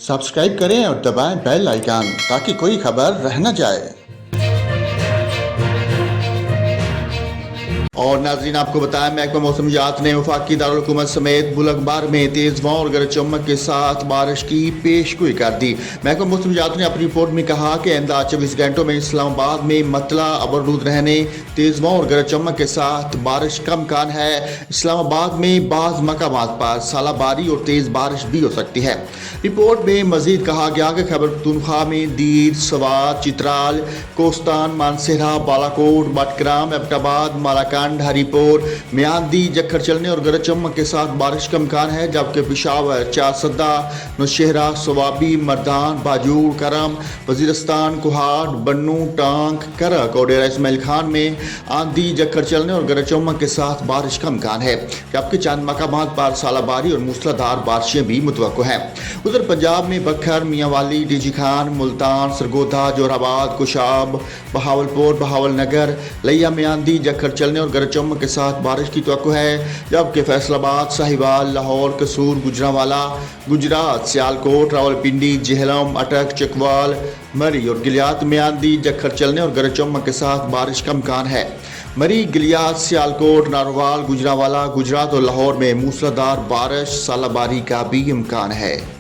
Subscribe करें और दबाएं बेल आइकन ताकि कोई खबर रह न जाए। और नाज़रीन, आपको बताया महकमा मौसमियात ने वफाकी दारुल-हुकूमत समेत मुल्क भर में तेज़ हवाओं और गरज चमक के साथ बारिश की पेशगोई कर दी। महकमा मौसमियात ने अपनी रिपोर्ट में कहा कि आइंदा 24 घंटों में इस्लामाबाद में मतला अबरूद रहने, तेज़ हवाओं और गरज चमक के साथ बारिश का इम्कान है। इस्लामाबाद में बाज़ मकामात पर सालाबारी और तेज़ बारिश भी हो सकती है। रिपोर्ट में मजीद कहा गया कि खैबर पख्तूनख्वा में दीर, सवात, चित्राल, कोस्तान, मानसहरा, बालाकोट, बटग्राम, एबटाबाद, मालाकांड, हरीपुर, मियांदी, जक्खर चलने और गरज चमक के साथ बारिश का इम्कान है, जबकि पेशावर, चारसदा, नौशहरा, सवाबी, मर्दान, बाजूर, करम, वजीरस्तान, कुहाट, बन्नू, टांग, करक और डेरा इस्माइल खान में आंधी, जक्खर चलने और गरज चमक के साथ बारिश का इम्कान है, जबकि चंद मकामात पर सालाबारी और मूसलाधार बारिशें भी मुतवक्को हैं। उधर पंजाब में बखर, मियांवाली, डीजी खान, मुल्तान, सरगोधा, जोराबाद, कुशाब, बहावलपुर, बहावलनगर, लिया में आंधी, जक्खर चलने और गरज चमक के साथ बारिश की तवक्को है, जबकि फैसलाबाद, साहिवाल, लाहौर, कसूर, गुजरांवाला, गुजरात, सियालकोट, रावलपिंडी, जेहलम, अटक, चकवाल, मरी और गिलियात में आंधी, जक्खर चलने और गरज चमक के साथ बारिश का इम्कान है। मरी, गिलियात, सियालकोट, नारोवाल, गुजरांवाला, गुजरात और लाहौर में मूसलाधार बारिश, सालाबारी का भी इम्कान है।